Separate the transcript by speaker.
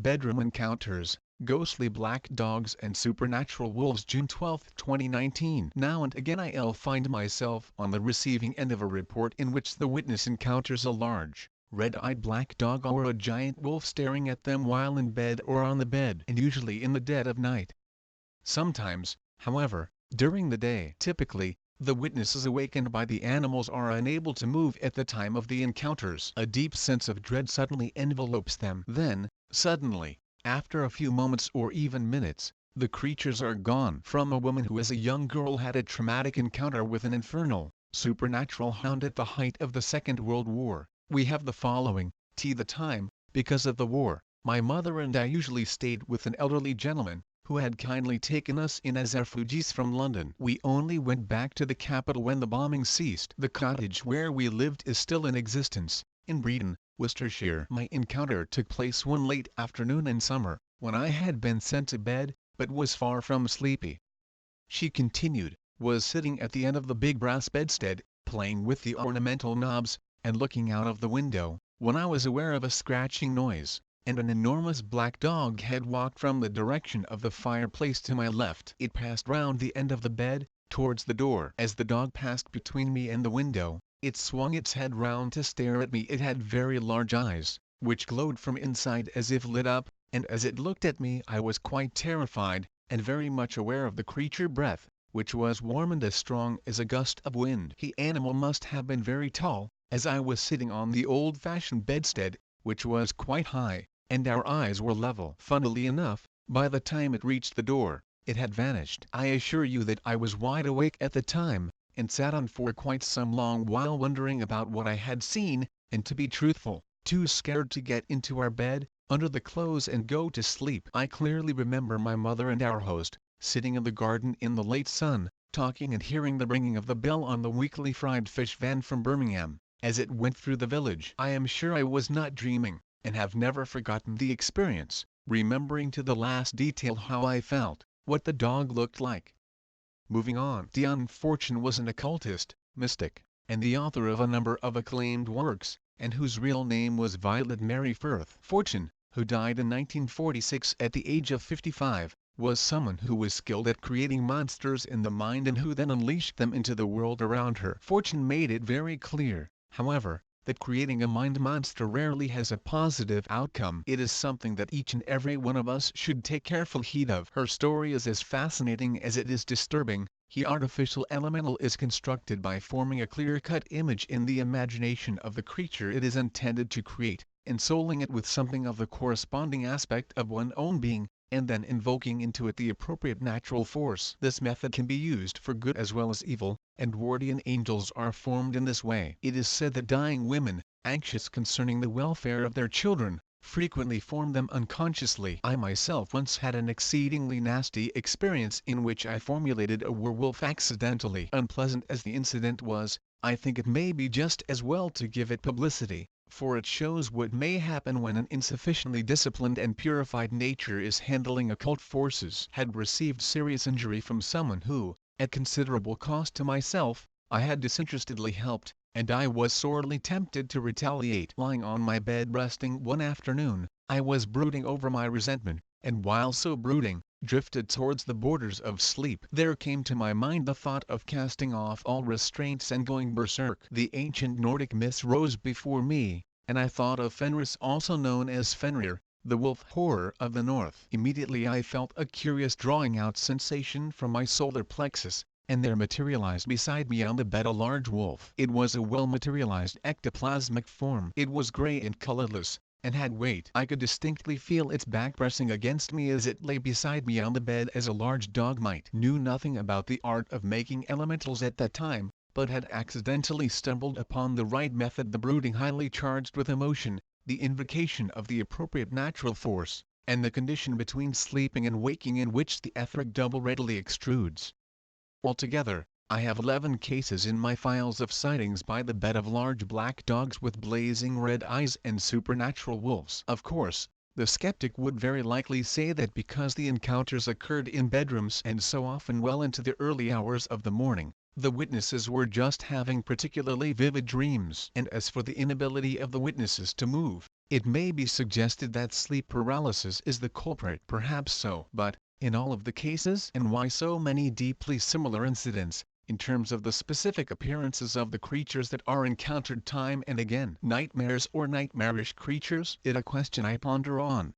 Speaker 1: Bedroom Encounters, Ghostly Black Dogs and Supernatural Wolves June 12, 2019. Now and again I'll find myself on the receiving end of a report in which the witness encounters a large, red-eyed black dog or a giant wolf staring at them while in bed or on the bed, and usually in the dead of night. Sometimes, however, during the day. Typically, the witnesses awakened by the animals are unable to move at the time of the encounters. A deep sense of dread suddenly envelopes them. Then, suddenly, after a few moments or even minutes, the creatures are gone. From a woman who as a young girl had a traumatic encounter with an infernal, supernatural hound at the height of the Second World War, we have the following. The time, because of the war, my mother and I usually stayed with an elderly gentleman, who had kindly taken us in as refugees from London. We only went back to the capital when the bombing ceased. The cottage where we lived is still in existence, in Breedon, Worcestershire. My encounter took place one late afternoon in summer, when I had been sent to bed, but was far from sleepy. She continued, was sitting at the end of the big brass bedstead, playing with the ornamental knobs, and looking out of the window, when I was aware of a scratching noise, and an enormous black dog had walked from the direction of the fireplace to my left. It passed round the end of the bed, towards the door. As the dog passed between me and the window, it swung its head round to stare at me. It had very large eyes, which glowed from inside as if lit up, and as it looked at me I was quite terrified, and very much aware of the creature breath, which was warm and as strong as a gust of wind. The animal must have been very tall, as I was sitting on the old-fashioned bedstead, which was quite high, and our eyes were level. Funnily enough, by the time it reached the door, it had vanished. I assure you that I was wide awake at the time, and sat on for quite some long while wondering about what I had seen, and to be truthful, too scared to get into our bed, under the clothes and go to sleep. I clearly remember my mother and our host, sitting in the garden in the late sun, talking and hearing the ringing of the bell on the weekly fried fish van from Birmingham, as it went through the village. I am sure I was not dreaming, and have never forgotten the experience, remembering to the last detail how I felt, what the dog looked like. Moving on. The unfortunate was an occultist, mystic, and the author of a number of acclaimed works, and whose real name was Violet Mary Firth. Fortune, who died in 1946 at the age of 55, was someone who was skilled at creating monsters in the mind and who then unleashed them into the world around her. Fortune made it very clear, however, that creating a mind monster rarely has a positive outcome. It is something that each and every one of us should take careful heed of. Her story is as fascinating as it is disturbing. The artificial elemental is constructed by forming a clear-cut image in the imagination of the creature it is intended to create, ensouling it with something of the corresponding aspect of one's own being, and then invoking into it the appropriate natural force. This method can be used for good as well as evil, and guardian angels are formed in this way. It is said that dying women, anxious concerning the welfare of their children, frequently form them unconsciously. I myself once had an exceedingly nasty experience in which I formulated a werewolf accidentally. Unpleasant as the incident was, I think it may be just as well to give it publicity, for it shows what may happen when an insufficiently disciplined and purified nature is handling occult forces. Had received serious injury from someone who, at considerable cost to myself, I had disinterestedly helped, and I was sorely tempted to retaliate. Lying on my bed resting one afternoon, I was brooding over my resentment, and while so brooding, drifted towards the borders of sleep. There came to my mind the thought of casting off all restraints and going berserk. The ancient Nordic myths rose before me, and I thought of Fenris, also known as Fenrir, the wolf horror of the north. Immediately I felt a curious drawing out sensation from my solar plexus, and there materialized beside me on the bed a large wolf. It was a well-materialized ectoplasmic form. It was gray and colorless, and had weight. I could distinctly feel its back pressing against me as it lay beside me on the bed as a large dog might. Knew nothing about the art of making elementals at that time, but had accidentally stumbled upon the right method, the brooding highly charged with emotion, the invocation of the appropriate natural force, and the condition between sleeping and waking in which the etheric double readily extrudes. Altogether, I have 11 cases in my files of sightings by the bed of large black dogs with blazing red eyes and supernatural wolves. Of course, the skeptic would very likely say that because the encounters occurred in bedrooms and so often well into the early hours of the morning, the witnesses were just having particularly vivid dreams. And as for the inability of the witnesses to move, It may be suggested that sleep paralysis is the culprit. Perhaps so. But, in all of the cases, and why so many deeply similar incidents, in terms of the specific appearances of the creatures that are encountered time and again, nightmares or nightmarish creatures, it a question I ponder on.